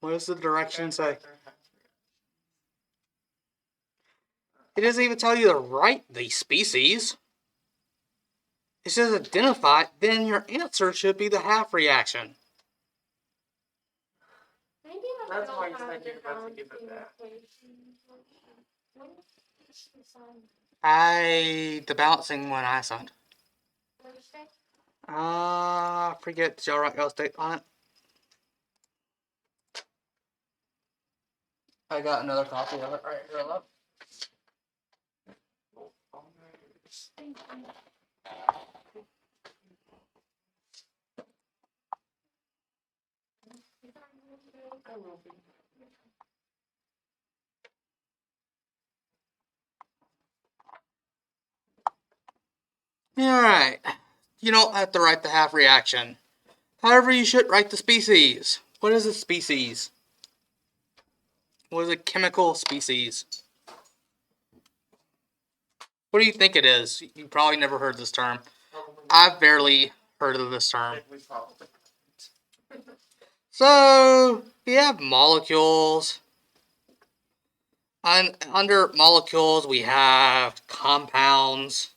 What does the direction say? It doesn't even tell you to write the species. It says identify, then your answer should be the half reaction. That's why you said you're about to give it back. The balancing one I assigned. Forget, did y'all write y'all's date on it? I got another copy of it right here, look. Alright. You don't have to write the half reaction. However, you should write the species. What is a species? What is a chemical species? What do you think it is? You probably never heard this term. I've barely heard of this term. So, we have molecules. And under molecules, we have compounds.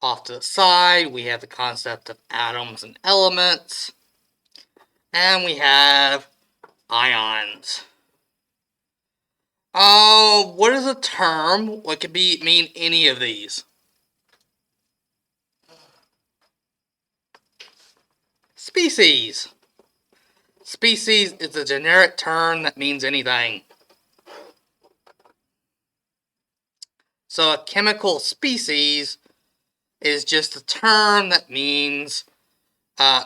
Off to the side, we have the concept of atoms and elements. And we have ions. What is a term? What could mean any of these? Species. Species is a generic term that means anything. So a chemical species is just a term that means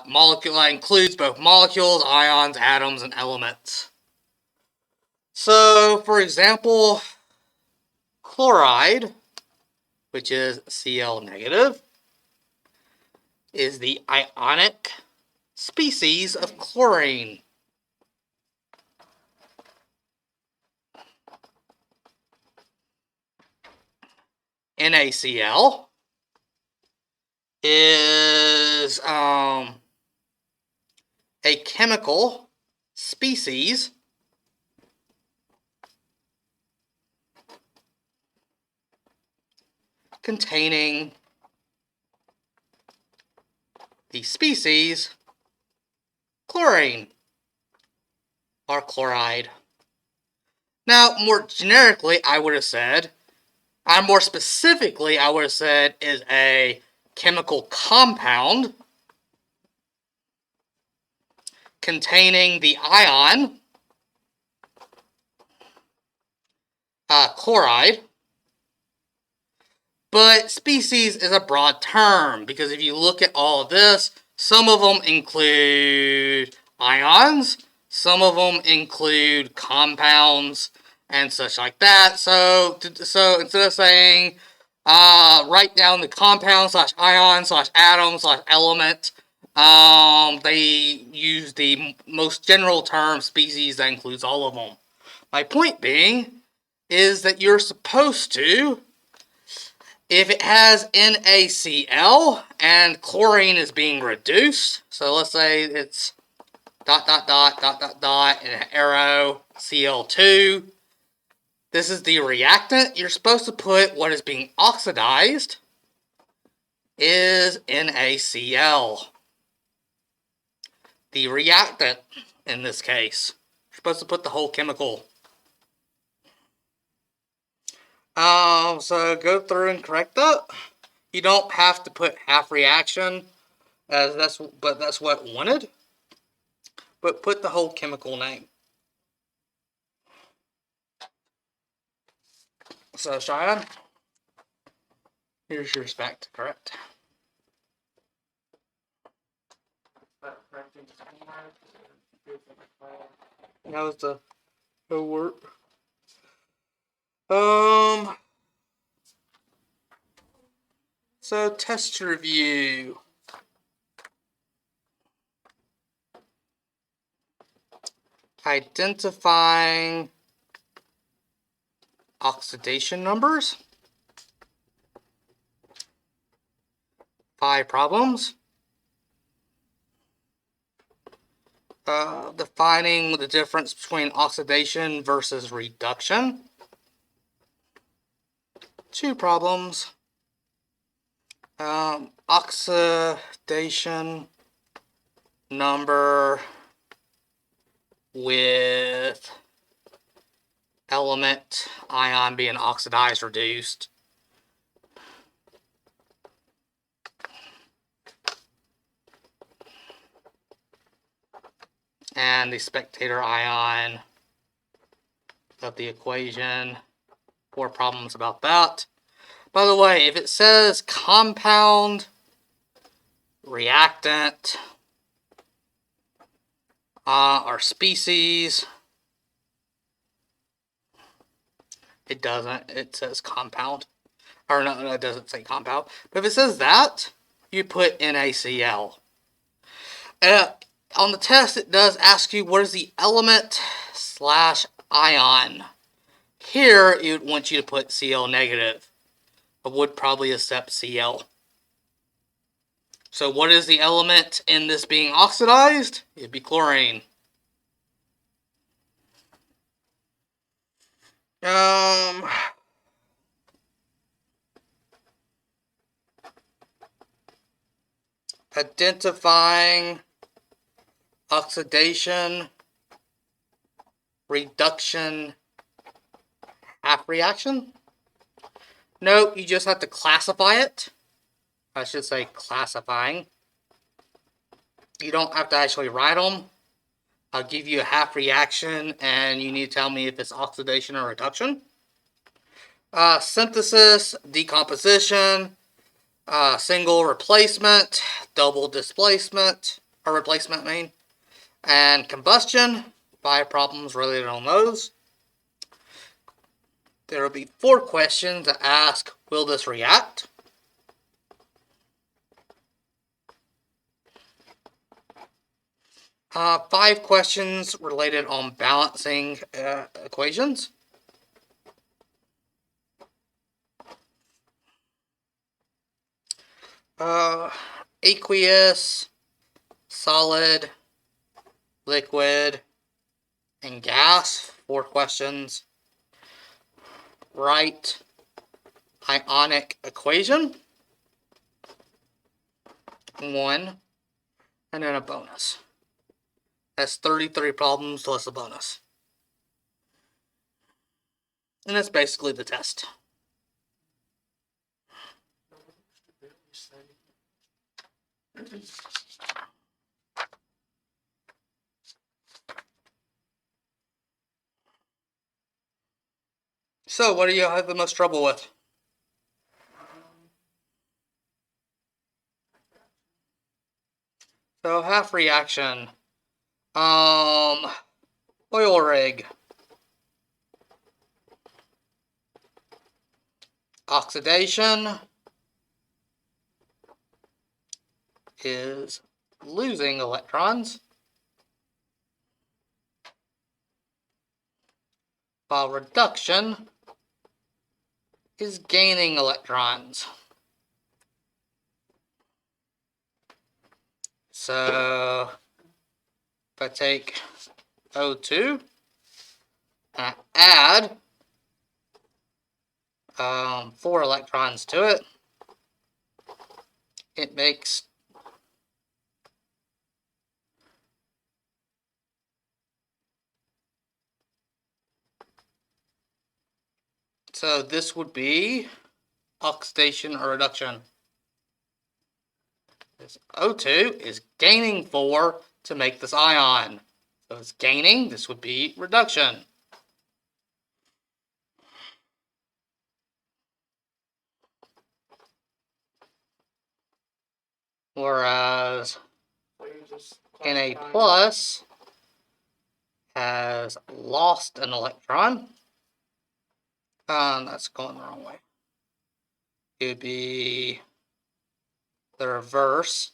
molecule that includes both molecules, ions, atoms, and elements. So, for example, chloride, which is Cl negative, is the ionic species of chlorine. NaCl is a chemical species containing the species chlorine or chloride. Now, more generically, I would have said, more specifically, I would have said is a chemical compound containing the ion chloride. But species is a broad term because if you look at all of this, some of them include ions, some of them include compounds and such like that. So instead of saying write down the compound / ion / atom / element, they use the most general term species that includes all of them. My point being is that you're supposed to, if it has NaCl and chlorine is being reduced, so let's say it's ... and an arrow Cl2, this is the reactant, you're supposed to put what is being oxidized is NaCl. The reactant in this case. You're supposed to put the whole chemical. So go through and correct that. You don't have to put half reaction, but that's what wanted. But put the whole chemical name. So Cheyenne, here's your spec to correct. That was the homework. So test review. Identifying oxidation numbers. 5 problems. Defining the difference between oxidation versus reduction. 2 problems. Oxidation number with element ion being oxidized, reduced. And the spectator ion of the equation. 4 problems about that. By the way, if it says compound, reactant, or species, it doesn't. It says compound. Or no, it doesn't say compound. But if it says that, you put NaCl. On the test, it does ask you what is the element / ion. Here, it would want you to put Cl negative. I would probably accept Cl. So what is the element in this being oxidized? It'd be chlorine. Identifying oxidation, reduction, half reaction. No, you just have to classify it. I should say classifying. You don't have to actually write them. I'll give you a half reaction and you need to tell me if it's oxidation or reduction. Synthesis, decomposition, single replacement, double displacement, or replacement I mean, and combustion. 5 problems related on those. There will be 4 questions that ask, will this react? Uh, 5 questions related on balancing equations. Aqueous, solid, liquid, and gas. 4 questions. Write ionic equation. 1. And then a bonus. That's 33 problems plus a bonus. And that's basically the test. So, what do you have the most trouble with? So, half reaction. Oil rig. Oxidation is losing electrons, while reduction is gaining electrons. So, if I take O2 and I add 4 electrons to it, it makes so this would be oxidation or reduction. This O2 is gaining 4 to make this ion. So it's gaining, this would be reduction. Whereas Na plus has lost an electron. That's going the wrong way. It would be the reverse.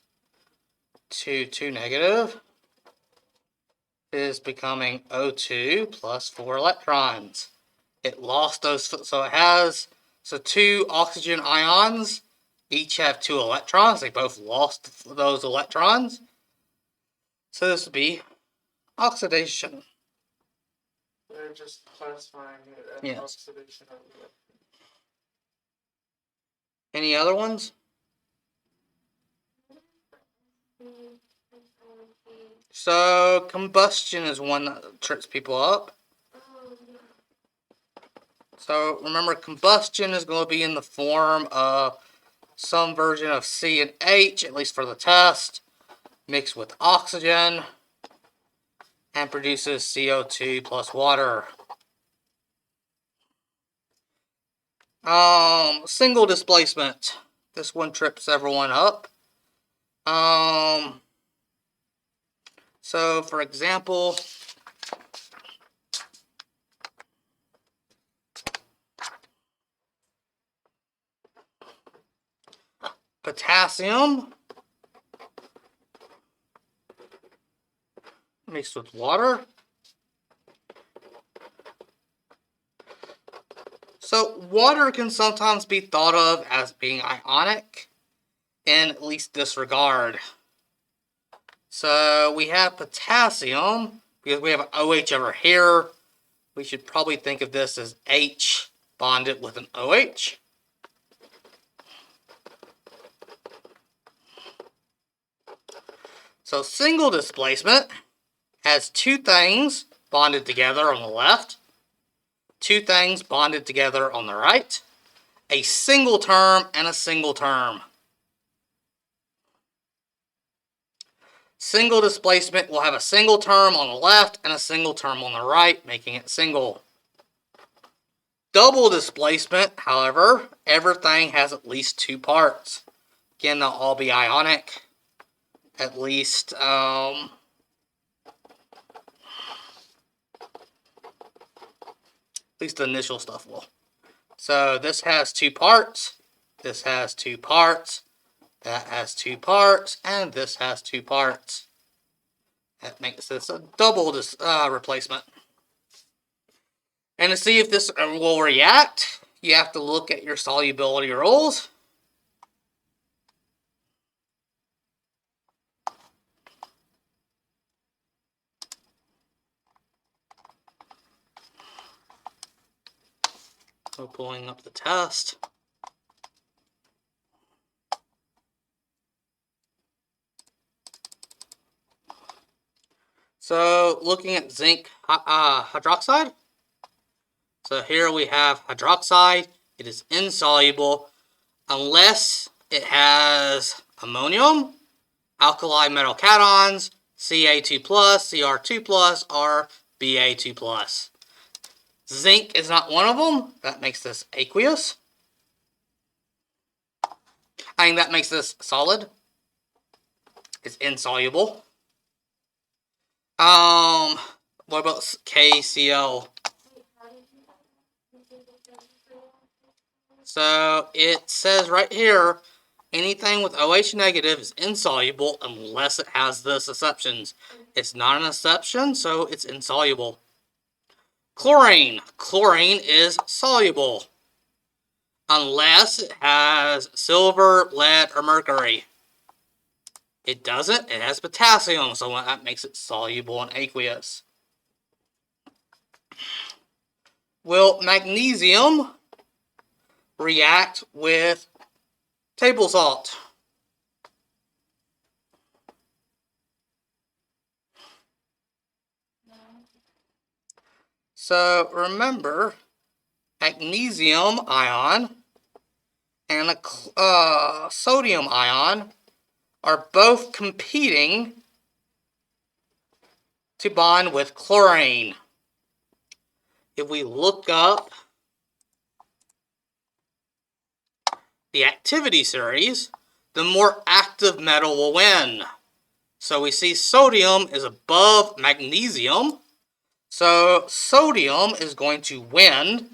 2 negative is becoming O2 plus 4 electrons. It lost those, so it has, 2 oxygen ions each have 2 electrons. They both lost those electrons. So this would be Oxidation. They're just classifying it as Yes. oxidation of the Any other ones? So, combustion is one that trips people up. So, remember, combustion is going to be in the form of some version of C and H, at least for the test, mixed with oxygen, and produces CO2 plus water. Single displacement. This one trips everyone up. So, for example, potassium mixed with water. So, water can sometimes be thought of as being ionic in at least this regard. So, we have potassium, because we have an OH over here. We should probably think of this as H bonded with an OH. So, single displacement has two things bonded together on the left, two things bonded together on the right, a single term and a single term. Single displacement will have a single term on the left and a single term on the right, making it single. Double displacement, however, everything has at least two parts. Again, they'll all be ionic. At least, the initial stuff will. So this has two parts, this has two parts, that has two parts, and this has two parts. That makes this a double replacement. And to see if this will react, you have to look at your solubility rules. So pulling up the test. So looking at zinc hydroxide. So here we have hydroxide. It is insoluble unless it has ammonium, alkali metal cations, Ca2+, Cr2+, or Ba2+. Zinc is not one of them. That makes this aqueous. That makes this solid. It's insoluble. What about KCl? So it says right here, anything with OH negative is insoluble unless it has this exceptions. It's not an exception, so it's insoluble. Chlorine. Chlorine is soluble unless it has silver, lead, or mercury. It doesn't. It has potassium, so that makes it soluble and aqueous. Will magnesium react with table salt? So remember, magnesium ion and a sodium ion are both competing to bond with chlorine. If we look up the activity series, the more active metal will win. So we see sodium is above magnesium. So sodium is going to win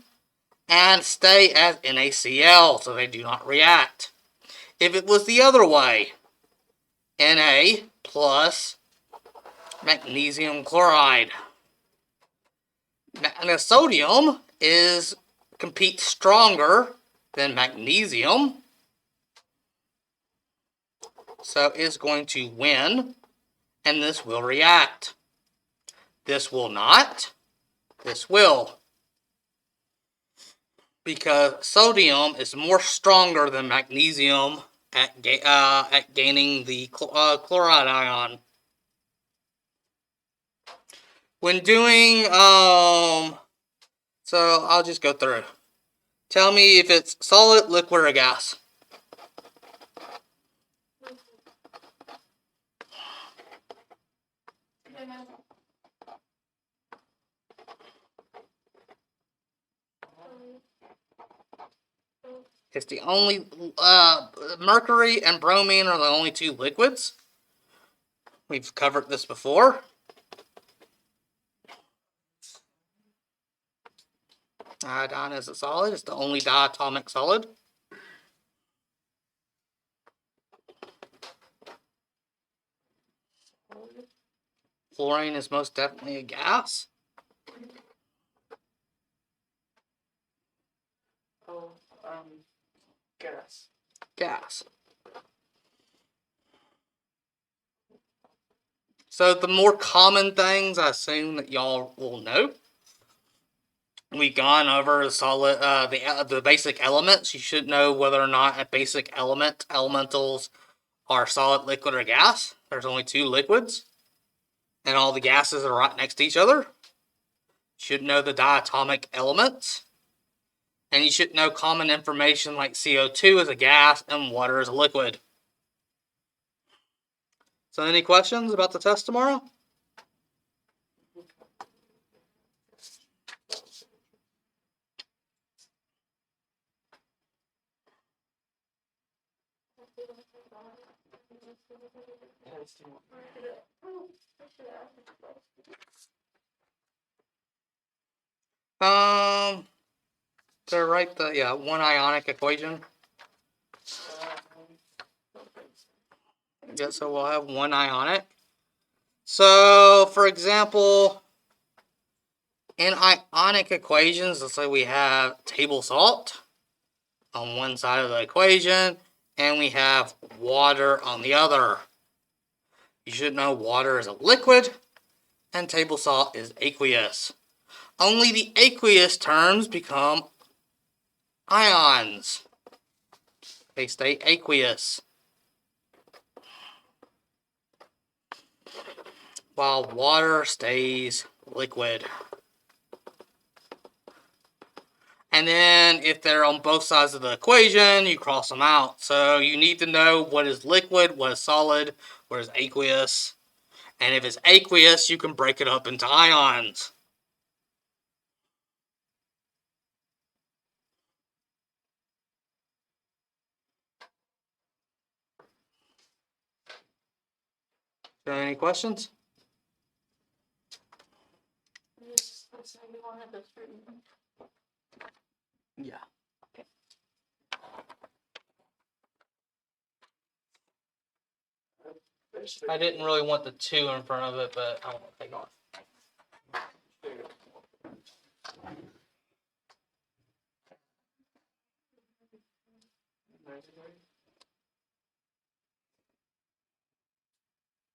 and stay as NaCl, so they do not react. If it was the other way, Na plus magnesium chloride. Now, sodium competes stronger than magnesium, so it's going to win, and this will react. This will not. This will. Because sodium is more stronger than magnesium at gaining the chloride ion. When doing, so I'll just go through. Tell me if it's solid, liquid, or gas. It's the only, mercury and bromine are the only two liquids. We've covered this before. Iodine is a solid. It's the only diatomic solid. Fluorine is most definitely a gas. Oh, gas. Gas. So the more common things, I assume that y'all will know. We've gone over the basic elements. You should know whether or not a basic elementals are solid, liquid, or gas. There's only two liquids, and all the gases are right next to each other. You should know the diatomic elements, and you should know common information like CO2 is a gas and water is a liquid. So any questions about the test tomorrow? They're right. One ionic equation. Yeah, so we'll have one ionic. So, for example, in ionic equations, let's say we have table salt on one side of the equation, and we have water on the other. You should know water is a liquid, and table salt is aqueous. Only the aqueous terms become ions. They stay aqueous, while water stays liquid. And then if they're on both sides of the equation, you cross them out. So you need to know what is liquid, what is solid, what is aqueous. And if it's aqueous, you can break it up into ions. So any questions? Yeah. I didn't really want the 2 in front of it, but I won't take off.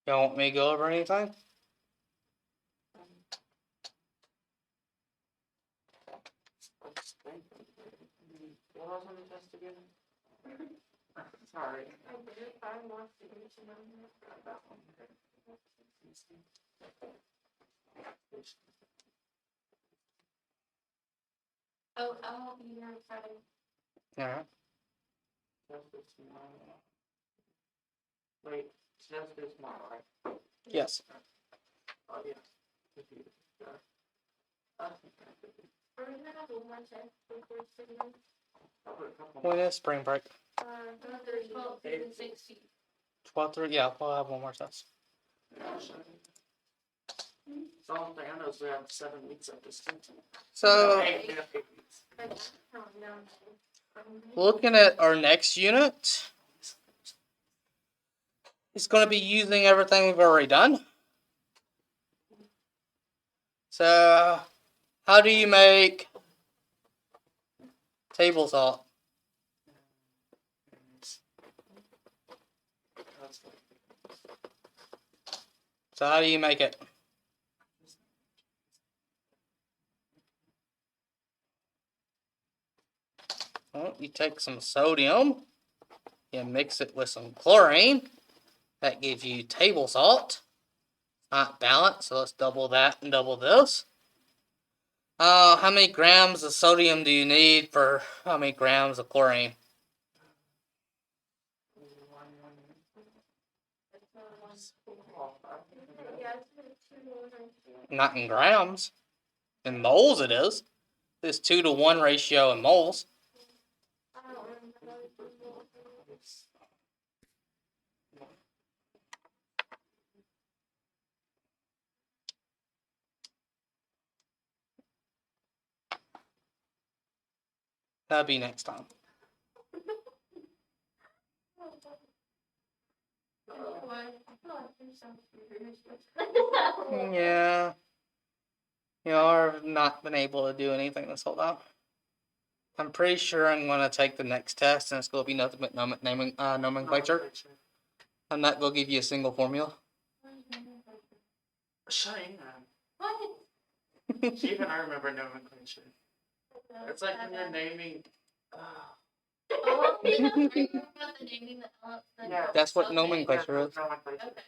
Y'all want me to go over anything? What was on the test again? Sorry. Oh, I'll be here Friday. Yeah. Wait, just this tomorrow, right? Yes. Oh, yeah. We're gonna have one more test before signal. When is spring break? 12 and 16. 12 through, yeah, we'll have one more test. So all thing I know is we have 7 weeks of this. So, We have 8 weeks. looking at our next unit, it's going to be using everything we've already done. So, how do you make table salt? So how do you make it? Well, you take some sodium, you mix it with some chlorine. That gives you table salt. Not balanced, so let's double that and double this. How many grams of sodium do you need for how many grams of chlorine? Not in grams. In moles it is. It's 2-to-1 ratio in moles. That'll be next time. Yeah. I've not been able to do anything this whole time. I'm pretty sure I'm going to take the next test and it's going to be nothing but nomenclature. I'm not going to give you a single formula. Cheyenne. What? Even I remember nomenclature. It's like when you're naming. Oh, yeah, are you about the naming the Yeah. That's what Okay. nomenclature is. Nomenclature. Okay.